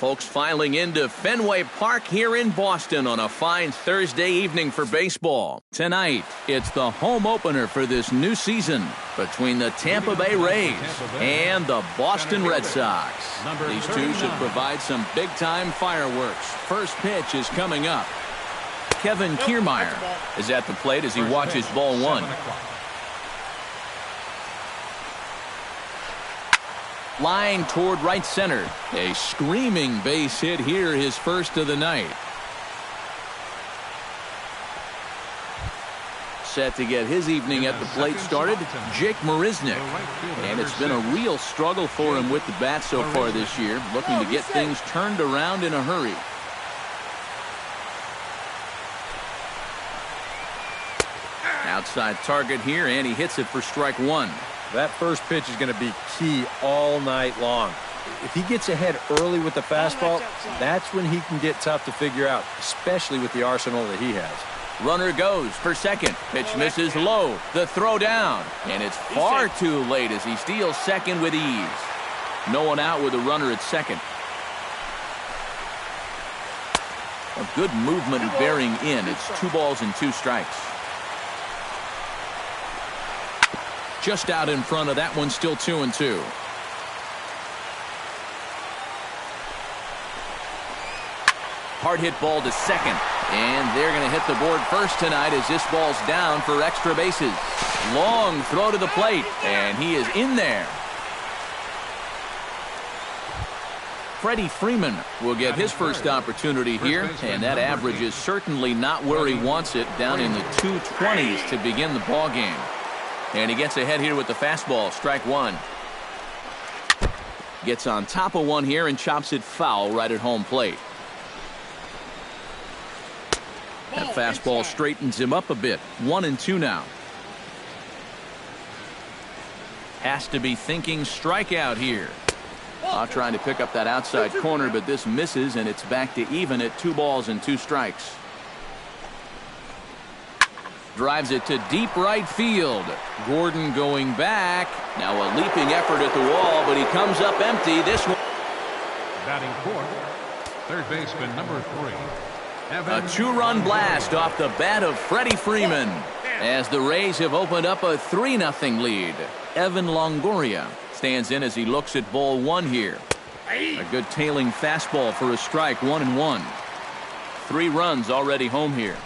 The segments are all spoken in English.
Folks filing into Fenway Park here in Boston on a fine Thursday evening for baseball. Tonight, it's the home opener for this new season between the Tampa Bay Rays and the Boston Red Sox. These two should provide some big-time fireworks. First pitch is coming up. Kevin Kiermaier is at the plate as he watches ball one. Line toward right center. A screaming base hit here, his first of the night. Set to get his evening at the plate started, Jake Marisnick. And it's been a real struggle for him with the bat so far this year, looking to get things turned around in a hurry. Outside target here, and he hits it for strike one. That first pitch is going to be key all night long. If he gets ahead early with the fastball, that's when he can get tough to figure out, especially with the arsenal that he has. Runner goes for second. Pitch misses low. The throw down. And it's far too late as he steals second with ease. No one out with a runner at second. A good movement bearing in. It's 2 balls and 2 strikes. Just out in front of that one, still 2-2. Hard hit ball to second. And they're going to hit the board first tonight as this ball's down for extra bases. Long throw to the plate, and he is in there. Freddie Freeman will get his first opportunity here, and that average is certainly not where he wants it, down in the 220s to begin the ball game. And he gets ahead here with the fastball, strike one. Gets on top of one here and chops it foul right at home plate. That fastball straightens him up a bit. 1-2 now. Has to be thinking strikeout here. Trying to pick up that outside corner, but this misses, and it's back to even at 2 balls and 2 strikes. Drives it to deep right field. Gordon going back. Now a leaping effort at the wall, but he comes up empty. This one. Batting fourth, third baseman number 3. A 2-run blast off the bat of Freddie Freeman as the Rays have opened up a 3-0 lead. Evan Longoria stands in as he looks at ball one here. A good tailing fastball for a strike, 1-1. 3 runs already home here.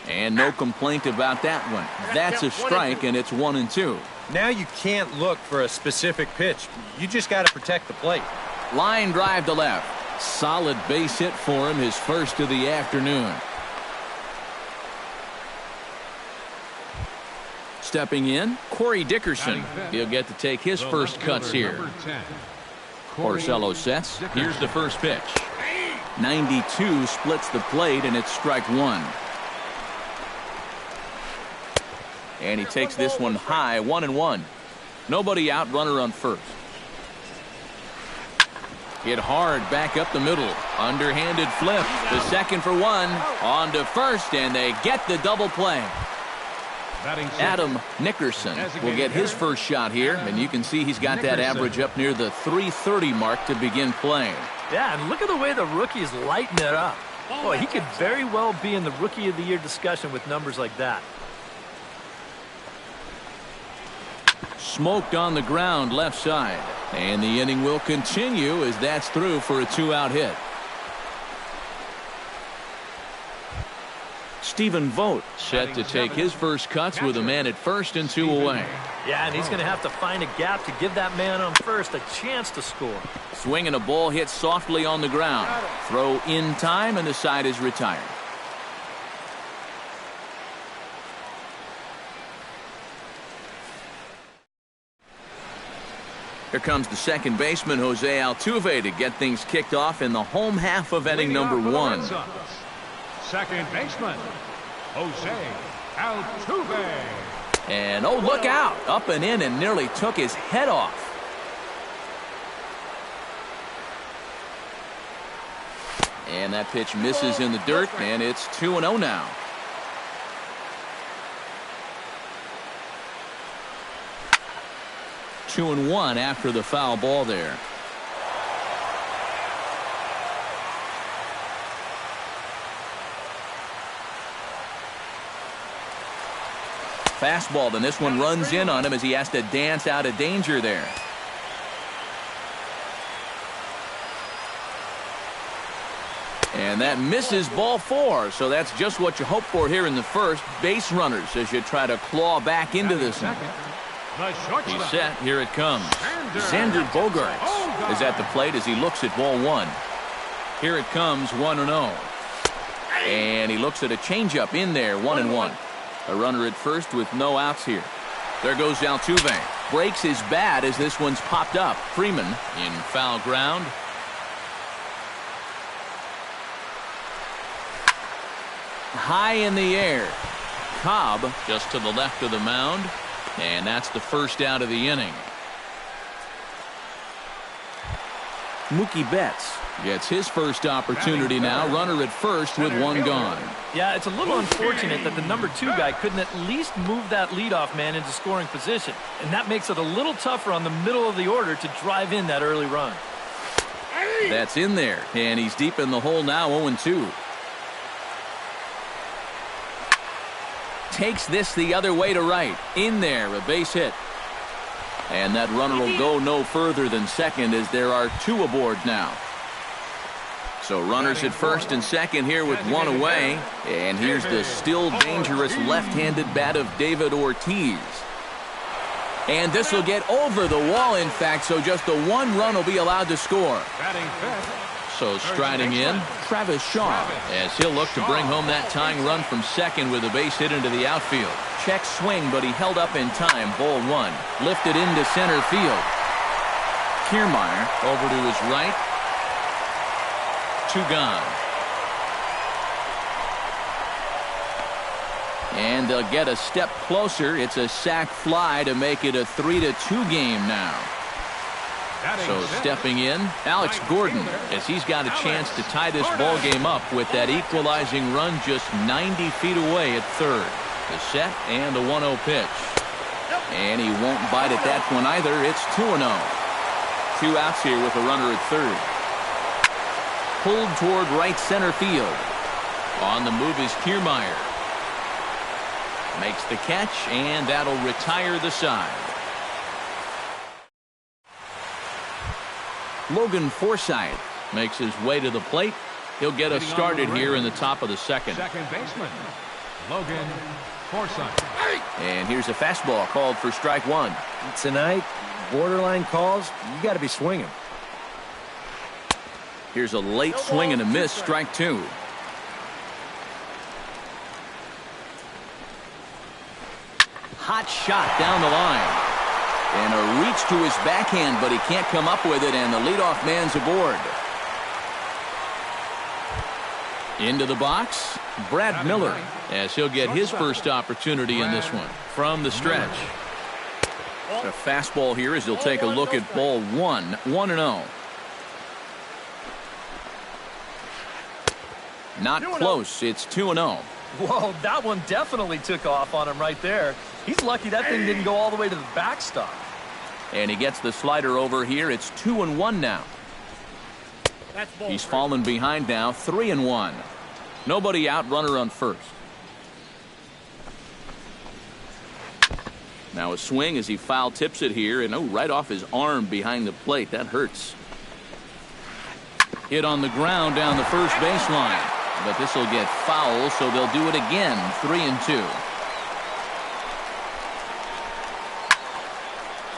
And no complaint about that one. That's a strike, and it's 1-2. Now you can't look for a specific pitch. You just got to protect the plate. Line drive to left. Solid base hit for him, his first of the afternoon. Stepping in, Corey Dickerson. He'll get to take his first cuts here. Porcello sets. Here's the first pitch. 92 splits the plate, and it's strike one. And he takes this one high, 1-1. Nobody out, runner on first. Hit hard back up the middle. Underhanded flip. The second for one. On to first, and they get the double play. Adam Nickerson will get his first shot here, and you can see he's got that average up near the 330 mark to begin playing. Yeah, and look at the way the rookie's lighting it up. Boy, he could very well be in the Rookie of the Year discussion with numbers like that. Smoked on the ground left side. And the inning will continue as that's through for a 2-out hit. Stephen Vogt set to take his first cuts with a man at first and 2 away. Yeah, and he's going to have to find a gap to give that man on first a chance to score. Swinging a ball hit softly on the ground. Throw in time, and the side is retired. Here comes the second baseman, Jose Altuve, to get things kicked off in the home half of inning number 1. Second baseman, Jose Altuve. And, oh, look out. Up and in and nearly took his head off. And that pitch misses in the dirt, and it's 2-0 now. Two and one after the foul ball there. Fastball, then this one runs in on him as he has to dance out of danger there. And that misses ball 4, so that's just what you hope for here in the first. Base runners as you try to claw back into this one. He's set. Here it comes. Xander Bogaerts is at the plate as he looks at ball 1. Here it comes, 1-0. And he looks at a changeup in there, 1-1. A runner at first with no outs here. There goes Altuve. Breaks his bat as this one's popped up. Freeman in foul ground. High in the air. Cobb just to the left of the mound. And that's the first out of the inning. Mookie Betts gets his first opportunity now. Runner at first with one gone. Yeah, it's a little unfortunate that the number 2 guy couldn't at least move that leadoff man into scoring position. And that makes it a little tougher on the middle of the order to drive in that early run. That's in there. And he's deep in the hole now, 0-2. Takes this the other way to right. In there, a base hit. And that runner will go no further than second as there are 2 aboard now. So runners at first and second here with 1 away. And here's the still dangerous left-handed bat of David Ortiz. And this will get over the wall, in fact, so just the 1 run will be allowed to score. So striding in, Travis Shaw, as he'll look to bring home that tying run from second with a base hit into the outfield. Check swing, but he held up in time. Ball 1. Lifted into center field. Kiermaier over to his right. 2 gone. And they'll get a step closer. It's a sac fly to make it a 3-2 game now. So stepping in, Alex Gordon, as he's got a chance to tie this ball game up with that equalizing run just 90 feet away at third. The set and the 1-0 pitch. And he won't bite at that one either. It's 2-0. 2 outs here with a runner at third. Pulled toward right center field. On the move is Kiermaier. Makes the catch, and that'll retire the side. Logan Forsythe makes his way to the plate. He'll get us started here in the top of the second. Second baseman, Logan Forsythe. And here's a fastball called for strike 1. Tonight, borderline calls, you got to be swinging. Here's a late swing and a miss, strike 2. Hot shot down the line. And a reach to his backhand, but he can't come up with it, and the leadoff man's aboard. Into the box, Brad Miller, as he'll get his first opportunity in this one from the stretch. A fastball here as he'll take a look at ball 1, 1-0. Not close, it's 2-0. Whoa, that one definitely took off on him right there. He's lucky that thing didn't go all the way to the backstop. And he gets the slider over here. It's 2-1 now. He's fallen behind now, 3-1. Nobody out, runner on first. Now a swing as he foul tips it here, and right off his arm behind the plate. That hurts. Hit on the ground down the first baseline. But this will get foul, so they'll do it again, 3-2.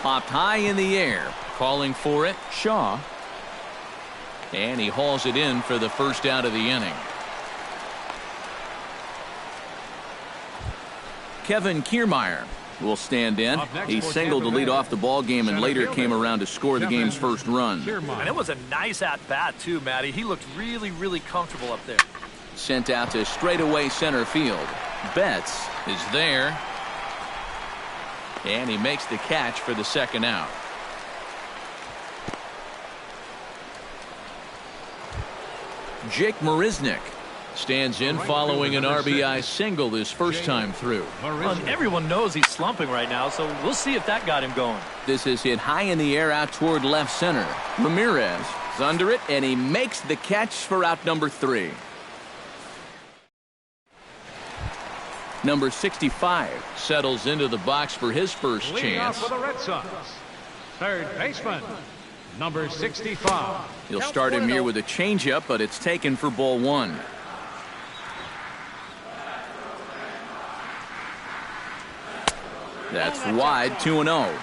Popped high in the air, calling for it, Shaw. And he hauls it in for the first out of the inning. Kevin Kiermaier will stand in. He singled to lead off the ball game and later came around to score the game's first run. And it was a nice at-bat, too, Matty. He looked really, really comfortable up there. Sent out to straightaway center field. Betts is there. And he makes the catch for the second out. Jake Marisnick stands in following an RBI single his first time through. Well, everyone knows he's slumping right now, so we'll see if that got him going. This is hit high in the air out toward left center. Ramirez is under it, and he makes the catch for out number 3. Number 65 settles into the box for his first Leading off chance. for the Red Sox, third baseman, number 65. He'll start him here with a changeup, but it's taken for ball one. That's wide, 2-0.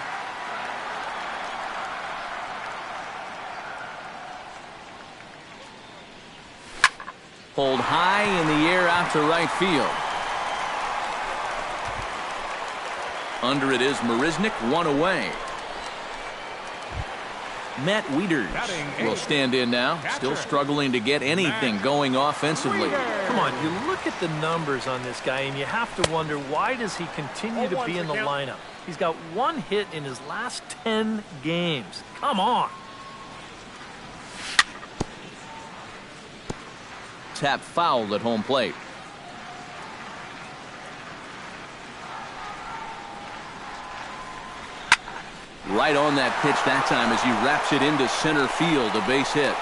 Pulled high in the air out to right field. Under it is Marisnik, one away. Matt Wieters will stand in now, still struggling to get anything going offensively. Come on, you look at the numbers on this guy, and you have to wonder, why does he continue to be in the lineup? He's got one hit in his last 10 games. Come on. Tap fouled at home plate. Right on that pitch that time as he wraps it into center field, a base hit.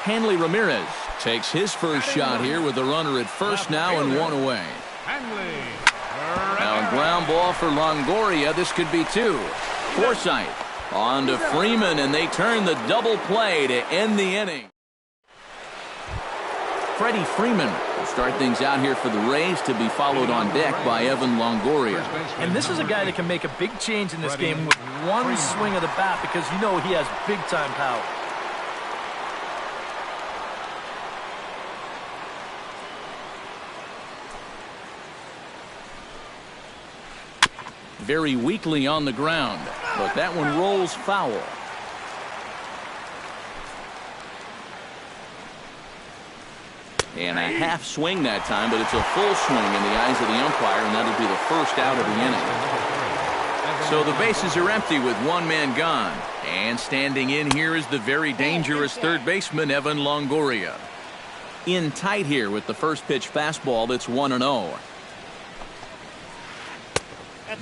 Hanley Ramirez takes his first shot here with the runner at first now and one away. Now a ground ball for Longoria. This could be two. Forsythe on to Freeman, and they turn the double play to end the inning. Freddie Freeman will start things out here for the Rays, to be followed on deck by Evan Longoria. And this is a guy that can make a big change in this game with one swing of the bat, because you know he has big-time power. Very weakly on the ground, but that one rolls foul. And a half swing that time, but it's a full swing in the eyes of the umpire, and that'll be the first out of the inning. So the bases are empty with one man gone. And standing in here is the very dangerous third baseman, Evan Longoria. In tight here with the first pitch fastball that's 1-0.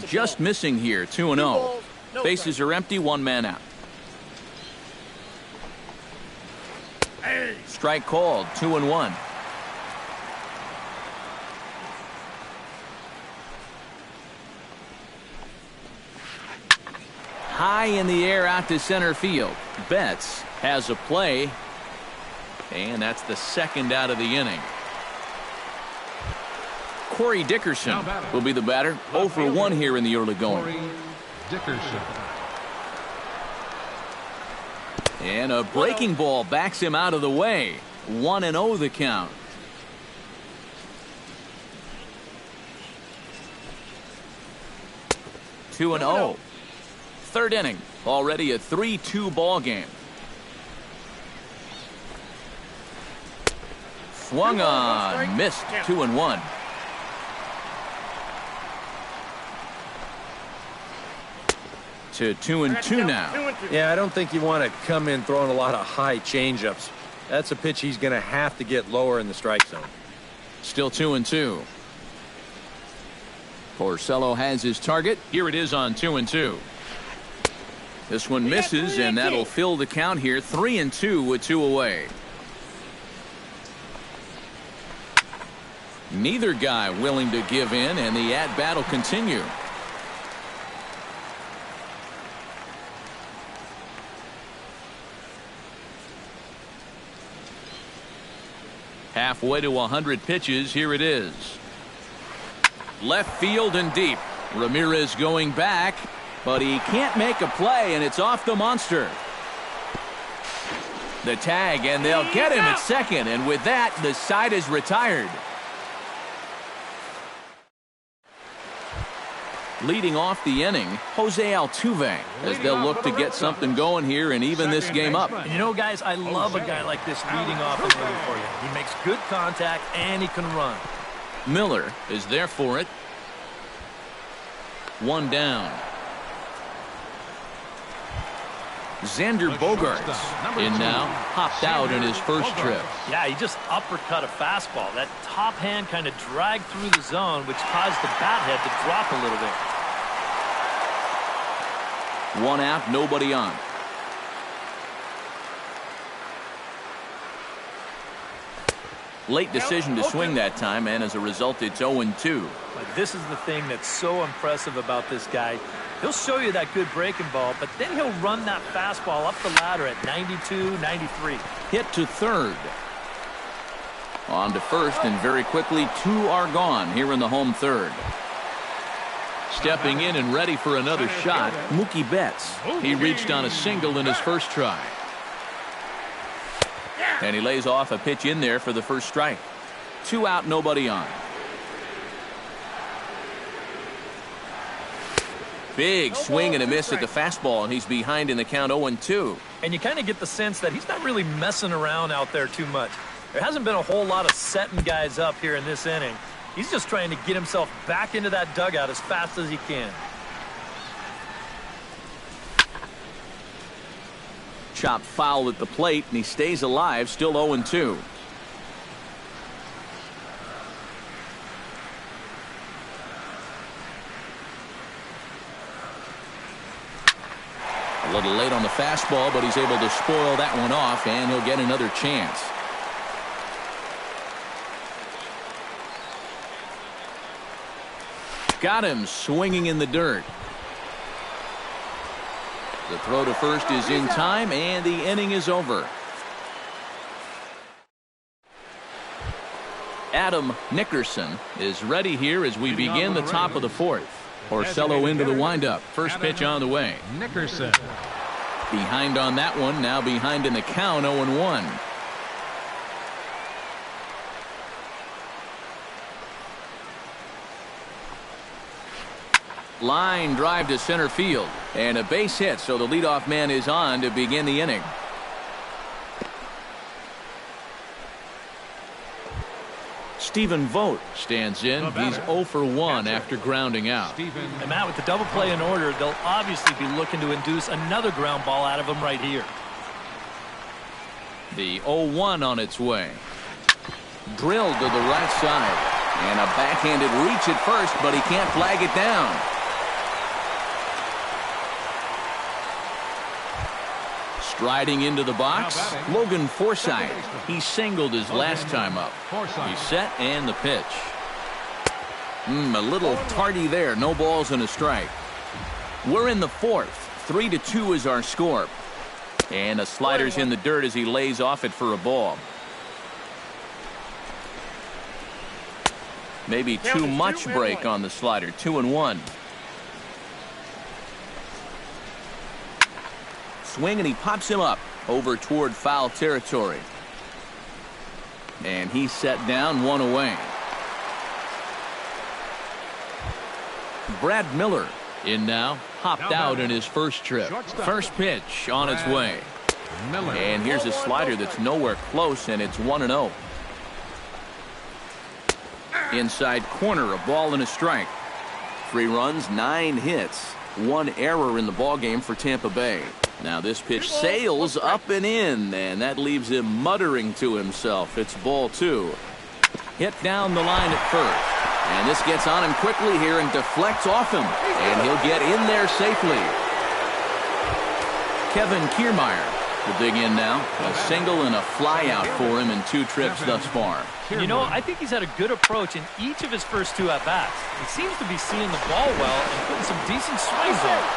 Just missing here, 2-0. Bases are empty, one man out. Strike called, 2-1. High in the air out to center field. Betts has a play, and that's the second out of the inning. Corey Dickerson will be the batter. 0 for 1 here in the early going. Corey Dickerson. And a breaking ball backs him out of the way. 1-0 the count. Two and 0. Third inning. Already a 3-2 ball game. Swung on. Missed. 2-1. To 2-2 now. Yeah, I don't think you want to come in throwing a lot of high changeups. That's a pitch he's going to have to get lower in the strike zone. Still 2-2. Porcello has his target. Here it is on 2-2. This one misses, and that'll fill the count here. 3-2 with 2 away. Neither guy willing to give in, and the at-bat will continue. Halfway to 100 pitches. Here it is. Left field and deep. Ramirez going back, but he can't make a play, and it's off the monster. The tag, and they'll get him at second, and with that, the side is retired. Leading off the inning, Jose Altuve, as they'll look to get something going here and even this game up. And you know, guys, I love a guy like this leading off and rooting for you. He makes good contact, and he can run. Miller is there for it. One down. Xander Bogaerts in now, hopped out in his first trip. Yeah, he just uppercut a fastball. That top hand kind of dragged through the zone, which caused the bat head to drop a little bit. One out, nobody on. Late decision to swing that time, and as a result, it's 0-2. This is the thing that's so impressive about this guy. He'll show you that good breaking ball, but then he'll run that fastball up the ladder at 92, 93. Hit to third. On to first, and very quickly, 2 are gone here in the home third. Stepping in and ready for another shot, Mookie Betts. He reached on a single in his first try. And he lays off a pitch in there for the first strike. 2 out, nobody on. Big swing and a miss at the fastball, and he's behind in the count 0-2. And you kind of get the sense that he's not really messing around out there too much. There hasn't been a whole lot of setting guys up here in this inning. He's just trying to get himself back into that dugout as fast as he can. Chop foul at the plate, and he stays alive, still 0-2. A little late on the fastball, but he's able to spoil that one off, and he'll get another chance. Got him swinging in the dirt. The throw to first is in time, and the inning is over. Adam Nickerson is ready here as we begin the top of the fourth. Porcello into the windup. First pitch on the way. Nickerson. Behind on that one, now behind in the count, 0-1. Line drive to center field, and a base hit, so the leadoff man is on to begin the inning. Stephen Vogt stands in. He's 0 for 1 after grounding out. And Matt, with the double play in order, they'll obviously be looking to induce another ground ball out of him right here. The 0-1 on its way. Drilled to the right side, and a backhanded reach at first, but he can't flag it down. Striding into the box, Logan Forsythe. He singled his last time up. He's set, and the pitch. A little tardy there. No balls and a strike. We're in the fourth. 3-2 is our score. And a slider's in the dirt as he lays off it for a ball. Maybe too much break on the slider. 2-1. Swing, and he pops him up over toward foul territory. And he's set down, 1 away. Brad Miller in now, hopped out in his first trip. First pitch on its way. And here's a slider that's nowhere close, and it's 1-0. Inside corner, a ball and a strike. 3 runs, 9 hits, 1 error in the ballgame for Tampa Bay. Now this pitch sails up and in, and that leaves him muttering to himself. It's ball 2. Hit down the line at first. And this gets on him quickly here and deflects off him. And he'll get in there safely. Kevin Kiermaier will dig in now. A single and a fly out for him in 2 trips thus far. You know, I think he's had a good approach in each of his first 2 at-bats. He seems to be seeing the ball well and putting some decent swings on it.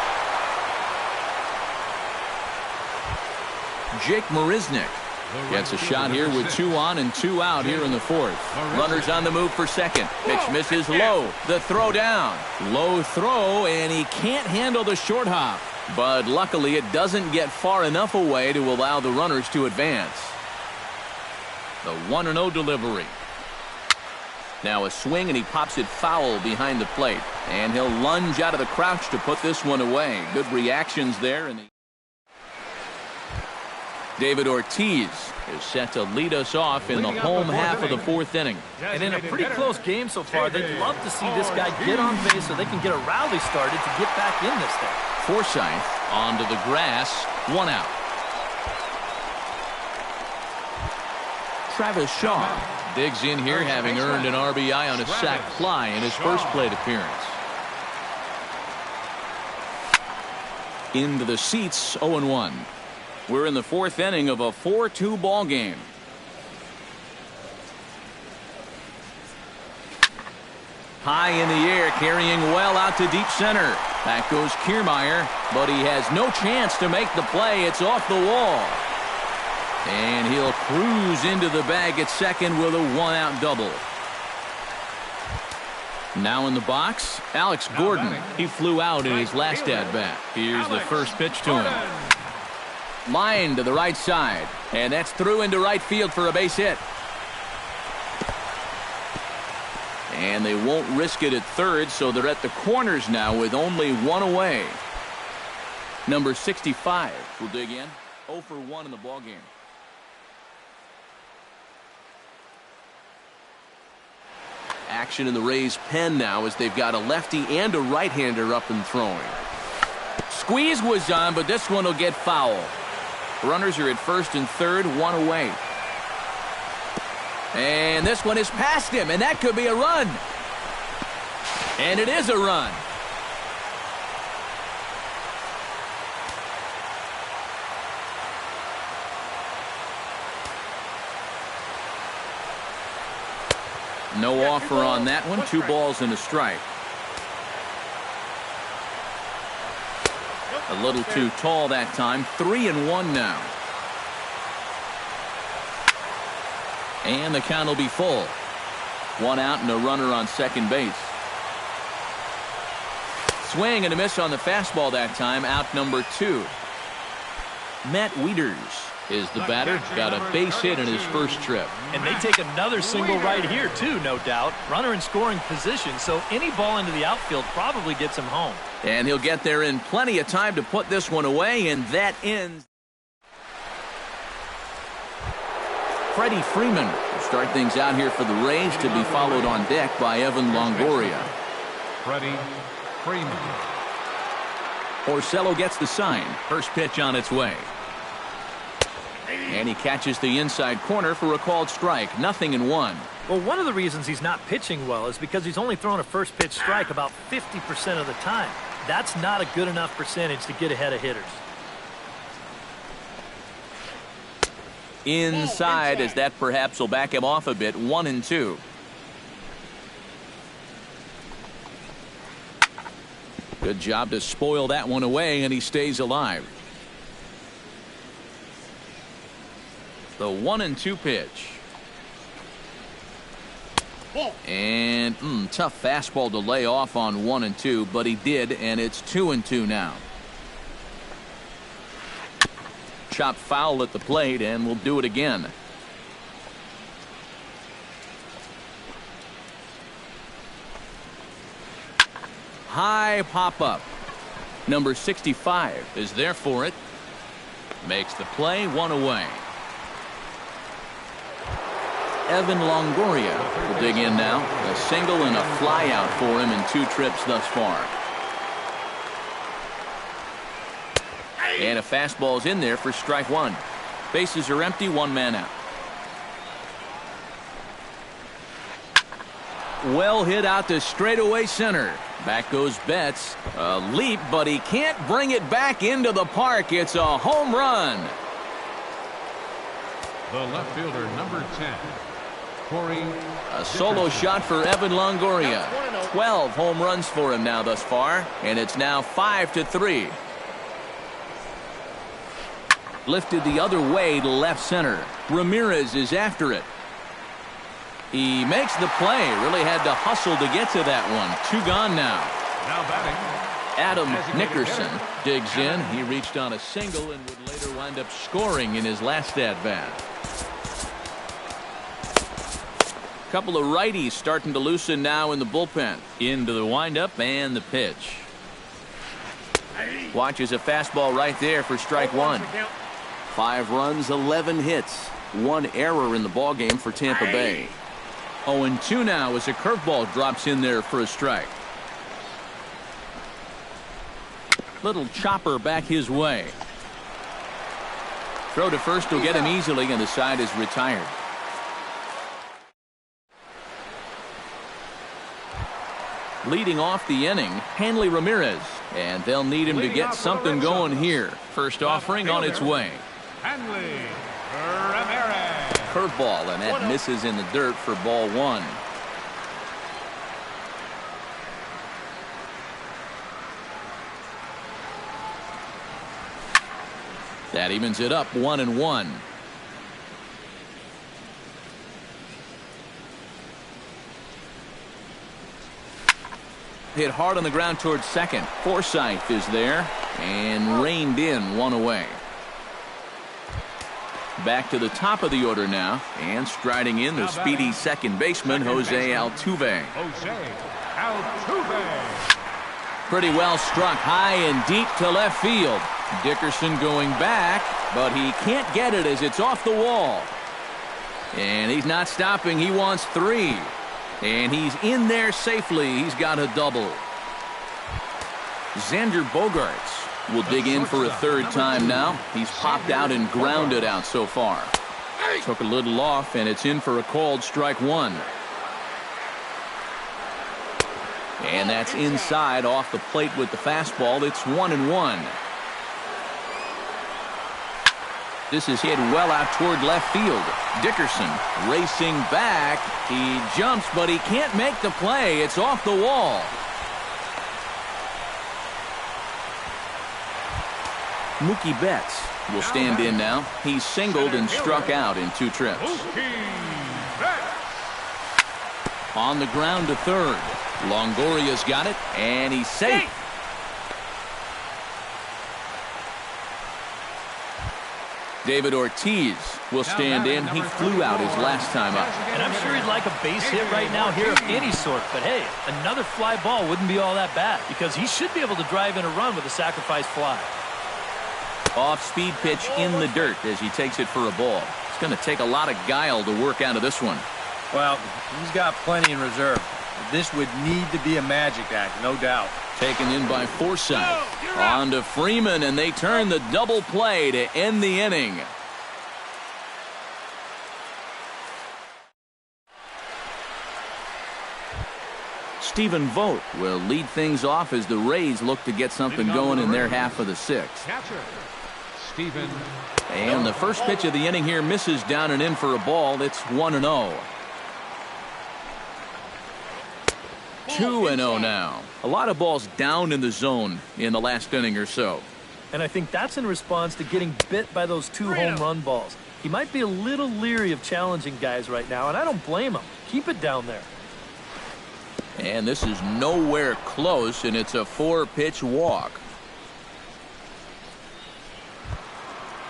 Jake Marisnick gets a shot here with 2 on and 2 out here in the fourth. Runners on the move for second. Pitch misses low. The throw down. Low throw, and he can't handle the short hop. But luckily it doesn't get far enough away to allow the runners to advance. The 1-0 delivery. Now a swing, and he pops it foul behind the plate. And he'll lunge out of the crouch to put this one away. Good reactions there. David Ortiz is set to lead us off in the home half of the 4th inning. And in a pretty close game so far, they'd love to see this guy get on base so they can get a rally started to get back in this thing. Forsythe onto the grass, 1 out. Travis Shaw digs in here, having earned an RBI on a sac fly in his first plate appearance. Into the seats, 0-1. We're in the 4th inning of a 4-2 ball game. High in the air, carrying well out to deep center. Back goes Kiermaier, but he has no chance to make the play. It's off the wall. And he'll cruise into the bag at second with a one-out double. Now in the box, Alex Gordon. He flew out in his last at-bat. Here's the first pitch to him. Line to the right side, and that's through into right field for a base hit. And they won't risk it at third, so they're at the corners now with only one away. Number 65 will dig in. 0 for 1 in the ballgame. Action in the Rays' pen now as they've got a lefty and a right-hander up and throwing. Squeeze was on, but this one will get foul. Runners are at first and third, one away. And this one is past him, and that could be a run. And it is a run. No offer on that one. 2 balls and a strike. A little too tall that time. 3-1 now. And the count will be full. 1 out and a runner on second base. Swing and a miss on the fastball that time. Out number 2. Matt Wieters is the batter. Got a base hit in his first trip. And they take another single right here, too, no doubt. Runner in scoring position, so any ball into the outfield probably gets him home. And he'll get there in plenty of time to put this one away, and that ends. Freddie Freeman will start things out here for the Rays, to be followed on deck by Evan Longoria. Freddie Freeman. Porcello gets the sign. First pitch on its way. And he catches the inside corner for a called strike. 0-1. Well, one of the reasons he's not pitching well is because he's only thrown a first pitch strike about 50% of the time. That's not a good enough percentage to get ahead of hitters. Inside, as that perhaps will back him off a bit. 1-2. Good job to spoil that one away, and he stays alive. The 1-2 pitch. And tough fastball to lay off on 1-2, but he did, and it's 2-2 now. Chop foul at the plate, and we'll do it again. High pop-up. Number 65 is there for it. Makes the play, 1 away. Evan Longoria will dig in now. A single and a fly out for him in 2 trips thus far. And a fastball's in there for strike 1. Bases are empty, 1 man out. Well hit out to straightaway center. Back goes Betts. A leap, but he can't bring it back into the park. It's a home run. The left fielder, number 10. A solo shot for Evan Longoria. 12 home runs for him now thus far, and it's now 5-3. Lifted the other way to left center. Ramirez is after it. He makes the play. Really had to hustle to get to that one. 2 gone now. Now batting. Adam Nickerson digs in. He reached on a single and would later wind up scoring in his last at-bat. Couple of righties starting to loosen now in the bullpen. Into the windup and the pitch. Watches a fastball right there for strike 1. 5 runs, 11 hits. 1 error in the ballgame for Tampa Bay. 0-2 now as a curveball drops in there for a strike. Little chopper back his way. Throw to first will get him easily, and the side is retired. Leading off the inning, Hanley Ramirez, and they'll need him to get something going here. First offering on its way. Hanley Ramirez. Curveball, and that misses in the dirt for ball 1. That evens it up 1-1. Hit hard on the ground towards second. Forsythe is there and reined in, one away. Back to the top of the order now, and striding in the speedy second baseman, Jose Altuve. Pretty well struck high and deep to left field. Dickerson going back, but he can't get it as it's off the wall. And he's not stopping. He wants 3. And he's in there safely. He's got a double. Xander Bogaerts will dig in for a third time now. He's popped out and grounded out so far. Took a little off, and it's in for a called strike 1. And that's inside off the plate with the fastball. It's 1-1. This is hit well out toward left field. Dickerson racing back. He jumps, but he can't make the play. It's off the wall. Mookie Betts will stand in now. He's singled and struck out in 2 trips. On the ground to third. Longoria's got it, and he's safe. David Ortiz will stand in. He flew out his last time up. And I'm sure he'd like a base hit right now here of any sort. But hey, another fly ball wouldn't be all that bad because he should be able to drive in a run with a sacrifice fly. Off-speed pitch in the dirt as he takes it for a ball. It's going to take a lot of guile to work out of this one. Well, he's got plenty in reserve. This would need to be a magic act, no doubt. Taken in by Forsythe. On to Freeman, and they turn the double play to end the inning. Stephen Vogt will lead things off as the Rays look to get something going in their half of the 6th. And the first pitch of the inning here misses down and in for a ball. It's 1-0. 2-0 now. A lot of balls down in the zone in the last inning or so. And I think that's in response to getting bit by those 2 home run balls. He might be a little leery of challenging guys right now, and I don't blame him. Keep it down there. And this is nowhere close, and it's a 4-pitch walk.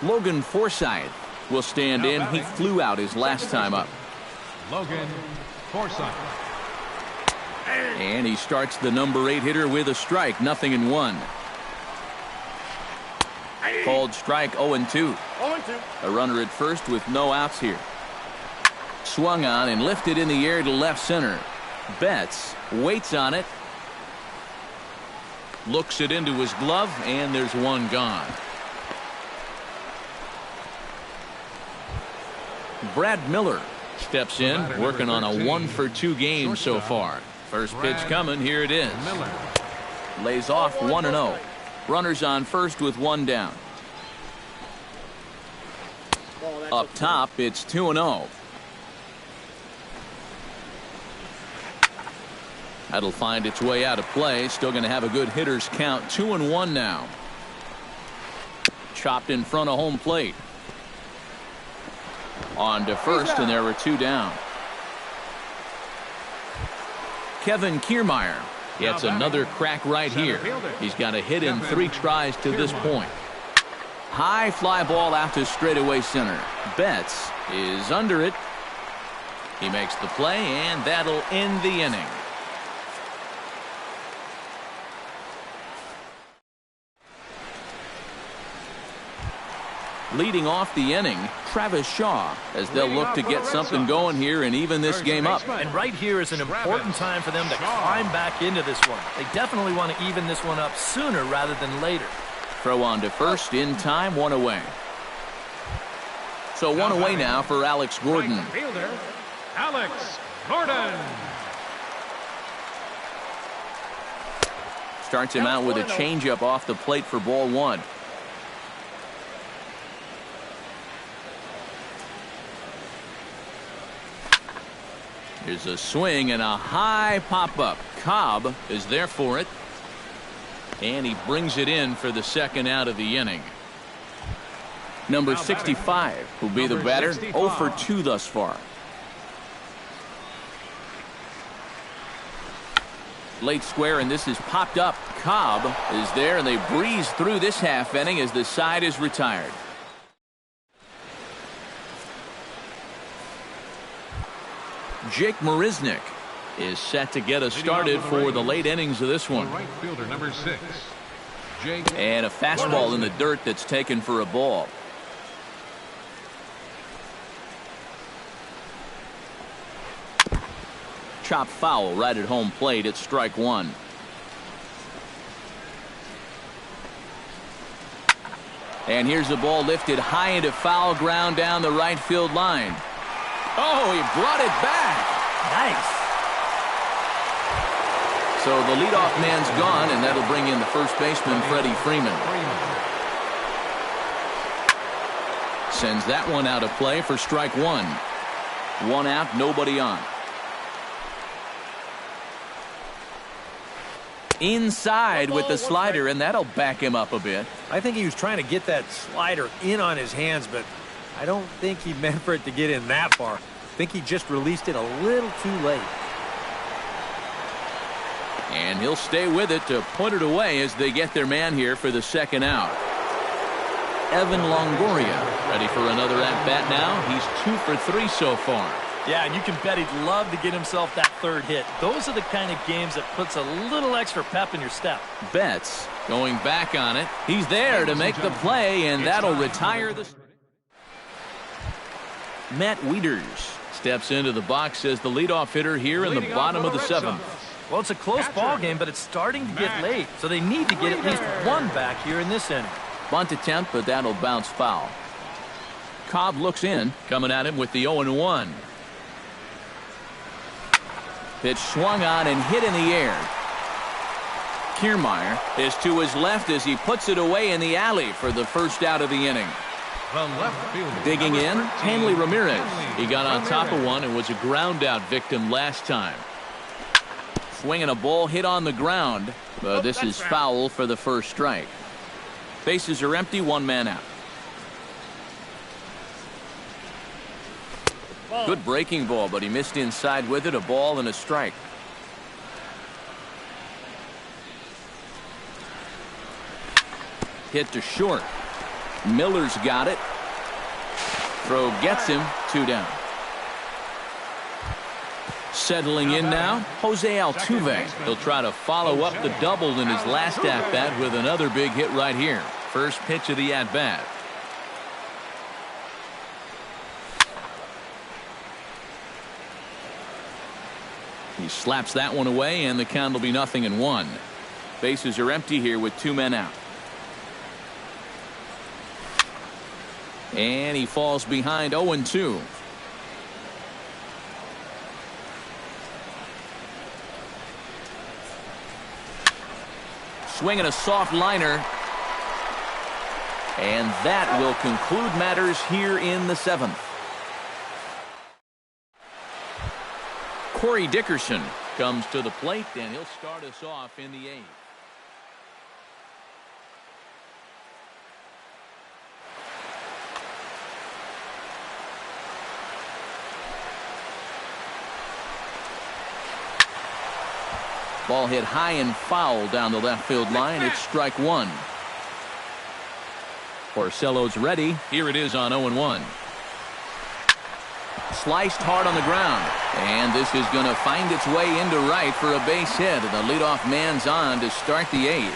Logan Forsythe will stand in. He flew out his last time up. Logan Forsythe. And he starts the number 8 hitter with a strike. 0-1. Called strike 0-2. A runner at first with no outs here. Swung on and lifted in the air to left center. Betts waits on it. Looks it into his glove, and there's one gone. Brad Miller steps in, working on a 1-for-2 game so far. First pitch coming. Here it is. Lays off 1-0. Runners on first with 1 down. Up top, it's 2-0. That'll find its way out of play. Still going to have a good hitter's count. 2-1 now. Chopped in front of home plate. On to first, and there were 2 down. Kevin Kiermaier gets another crack right here. He's got a hit in 3 tries to this point. High fly ball out to straightaway center. Betts is under it. He makes the play, and that'll end the inning. Leading off the inning, Travis Shaw, as they'll look to get something going here and even this game up. And right here is an important time for them to climb back into this one. They definitely want to even this one up sooner rather than later. Throw on to first in time, 1 away. So 1 away now for Alex Gordon. Fielder, Alex Gordon. Starts him out with a changeup off the plate for ball 1. Here's a swing and a high pop-up. Cobb is there for it. And he brings it in for the second out of the inning. Number 65 will be the batter. 0 for 2 thus far. Late square, and this is popped up. Cobb is there, and they breeze through this half inning as the side is retired. Jake Marisnick is set to get us started for the late innings of this one. Right fielder, number 6. And a fastball in the dirt that's taken for a ball. Chop foul right at home plate. It's strike 1. And here's the ball lifted high into foul ground down the right field line. Oh, he brought it back. Nice. So the leadoff man's gone, and that'll bring in the first baseman, Freddie Freeman. Sends that one out of play for strike 1. 1 out, nobody on. Inside with the slider, and that'll back him up a bit. I think he was trying to get that slider in on his hands, but I don't think he meant for it to get in that far. I think he just released it a little too late. And he'll stay with it to put it away as they get their man here for the second out. Evan Longoria ready for another at-bat now. He's 2 for 3 so far. Yeah, and you can bet he'd love to get himself that third hit. Those are the kind of games that puts a little extra pep in your step. Betts going back on it. He's there to make the play, and that'll retire the... Matt Wieters steps into the box as the leadoff hitter here in the bottom of the 7th. Well, it's a close ball game, but it's starting to get late, so they need to get at least one back here in this inning. Bunt attempt, but that'll bounce foul. Cobb looks in, coming at him with the 0-1. Pitch swung on and hit in the air. Kiermaier is to his left as he puts it away in the alley for the first out of the inning. From left field, Digging in, Hanley Ramirez. He got on top of one and was a ground out victim last time. Swinging a ball hit on the ground, but this is foul for the first strike. Bases are empty, 1 man out. Good breaking ball, but he missed inside with it. A ball and a strike. Hit to short. Miller's got it. Throw gets him. 2 down. Settling in now, Jose Altuve. He'll try to follow up the double in his last at-bat with another big hit right here. First pitch of the at-bat. He slaps that one away, and the count will be 0-1. Bases are empty here with 2 men out. And he falls behind 0-2. Swinging a soft liner. And that will conclude matters here in the 7th. Corey Dickerson comes to the plate, and he'll start us off in the 8th. Ball hit high and foul down the left field line. It's strike 1. Porcello's ready. Here it is on 0-1. Sliced hard on the ground, and this is going to find its way into right for a base hit. The leadoff man's on to start the 8th.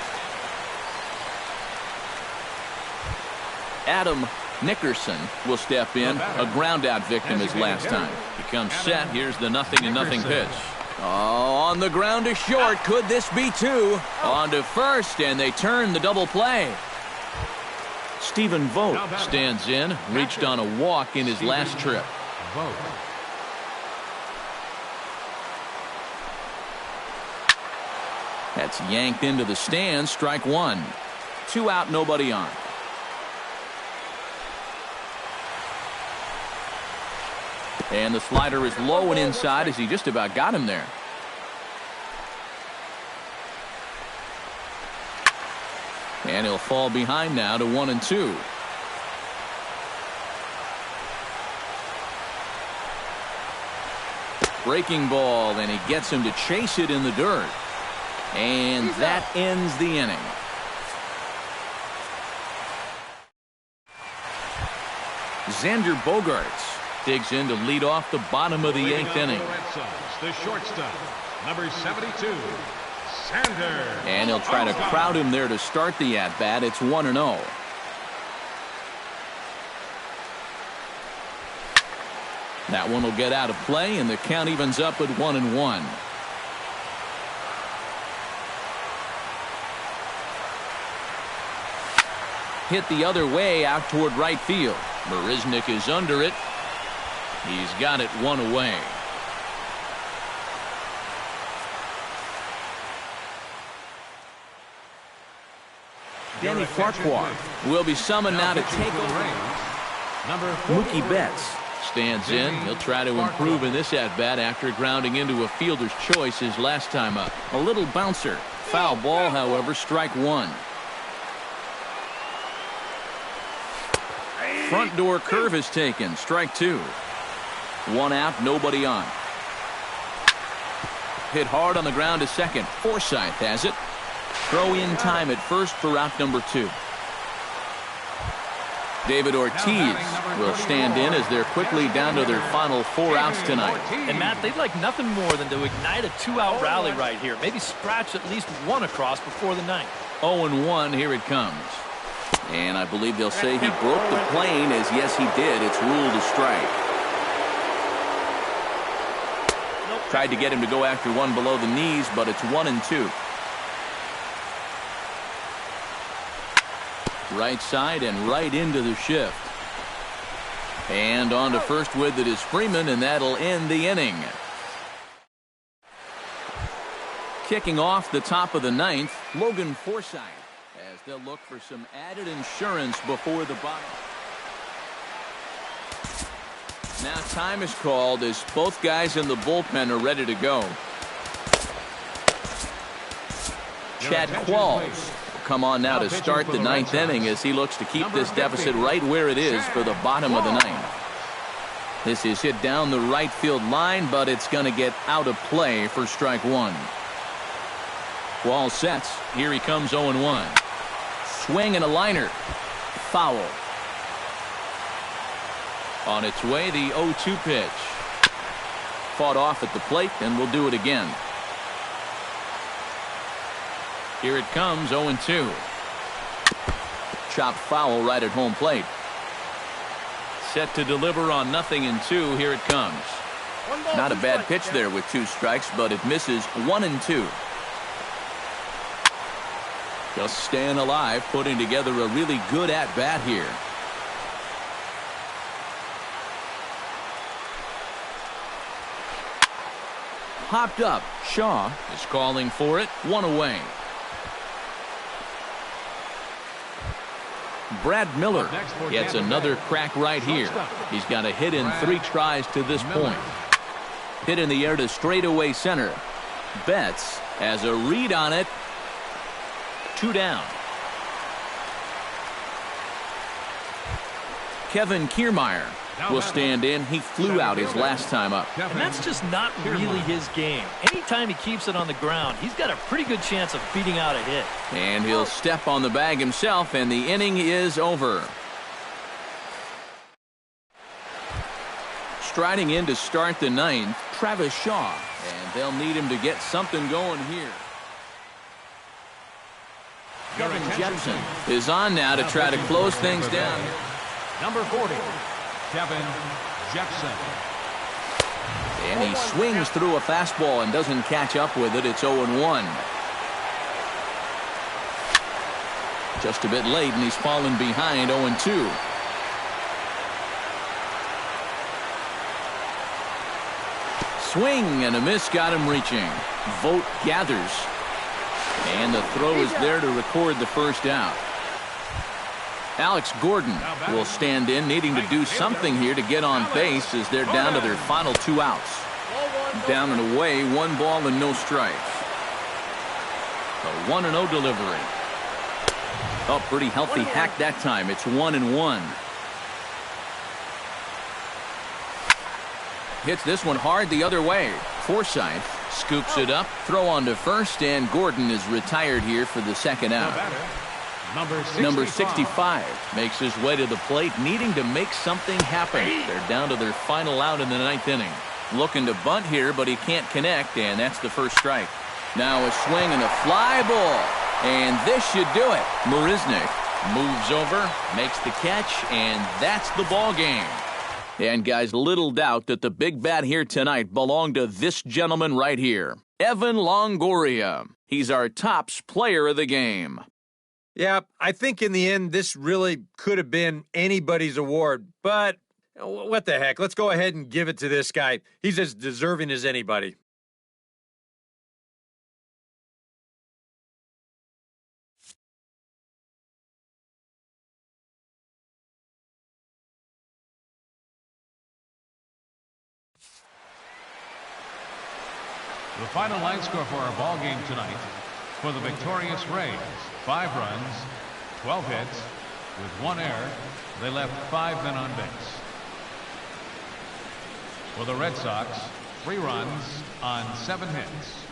Adam Nickerson will step in. A ground out victim as last time. He comes set. Here's the 0-0 pitch. Oh, on the ground to short. Could this be 2? On to first, and they turn the double play. Stephen Vogt stands in. Reached on a walk in his last trip. That's yanked into the stands. Strike 1. 2 out, nobody on. And the slider is low and inside as he just about got him there. And he'll fall behind now to 1-2. Breaking ball, and he gets him to chase it in the dirt. And that ends the inning. Xander Bogaerts digs in to lead off the bottom of the 8th inning. The shortstop, number 72, Xander. And he'll try to crowd him there to start the at-bat. It's 1-0. That one will get out of play, and the count evens up at 1-1. Hit the other way out toward right field. Marisnick is under it. He's got it one away. Danny Farquhar will be summoned now to take over. Mookie Betts stands in. He'll try to improve in this at-bat after grounding into a fielder's choice his last time up. A little bouncer. Foul ball, however, strike one. Front door curve is taken. Strike two. One out, nobody on. Hit hard on the ground to second. Forsythe has it. Throw in time at first for out number 2. David Ortiz will stand in as they're quickly down to their final 4 outs tonight. And Matt, they'd like nothing more than to ignite a 2-out rally right here. Maybe scratch at least one across before the 9th. 0-1, here it comes. And I believe they'll say he broke the plane, as yes he did. It's ruled a strike. Tried to get him to go after one below the knees, but it's 1-2. Right side and right into the shift. And on to first with it is Freeman, and that'll end the inning. Kicking off the top of the 9th, Logan Forsythe, as they'll look for some added insurance before the bottom. Now time is called as both guys in the bullpen are ready to go. Chad Qualls will come on now to start the 9th inning as he looks to keep this deficit right where it is for the bottom of the 9th. This is hit down the right field line, but it's going to get out of play for strike one. Qualls sets. Here he comes 0-1. Swing and a liner. Foul. On its way, the 0-2 pitch. Fought off at the plate, and we'll do it again. Here it comes, 0-2. Chopped foul right at home plate. Set to deliver on 0-2. Here it comes. Not a bad pitch there with 2 strikes, but it misses 1-2. Just staying alive, putting together a really good at-bat here. Hopped up. Shaw is calling for it. 1 away. Brad Miller gets another crack right here. He's got a hit in 3 tries to this point. Hit in the air to straightaway center. Betts has a read on it. 2 down. Kevin Kiermaier will stand in. He flew out his last time up. And that's just not really his game. Anytime he keeps it on the ground, he's got a pretty good chance of beating out a hit. And he'll step on the bag himself, and the inning is over. Striding in to start the 9th, Travis Shaw. And they'll need him to get something going here. Kevin Jepson is on now to try to close things down. Number 40, Kevin Jepson. And he swings through a fastball and doesn't catch up with it. It's 0-1. Just a bit late, and he's fallen behind 0-2. Swing and a miss got him reaching. Vogt gathers. And the throw is there to record the first out. Alex Gordon will stand in, needing to do something here to get on base as they're down to their final 2 outs. Down and away, 1 ball and no strikes. A 1-0 delivery. Oh, pretty healthy hack that time. It's 1-1. hits this one hard the other way. Forsythe scoops it up, throw on to first, and Gordon is retired here for the second out. Number 65 makes his way to the plate, needing to make something happen. They're down to their final out in the ninth inning. Looking to bunt here, but he can't connect, and that's the first strike. Now a swing and a fly ball, and this should do it. Marisnick moves over, makes the catch, and that's the ball game. And guys, little doubt that the big bat here tonight belonged to this gentleman right here, Evan Longoria. He's our tops player of the game. Yeah, I think in the end, this really could have been anybody's award, but what the heck? Let's go ahead and give it to this guy. He's as deserving as anybody. The final line score for our ball game tonight. For the victorious Rays, 5 runs, 12 hits, with 1 error. They left 5 men on base. For the Red Sox, 3 runs on 7 hits.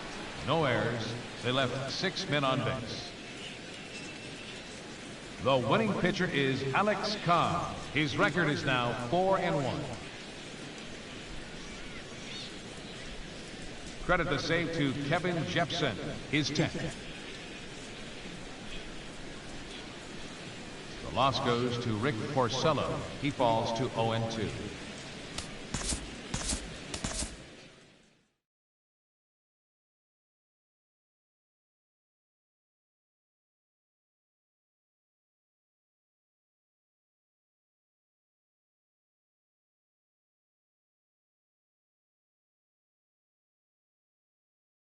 No errors. They left 6 men on base. The winning pitcher is Alex Cobb. His record is now 4-1. Credit the save to Kevin Jepson, his 10th. The loss goes to Rick Porcello. He falls to 0-2.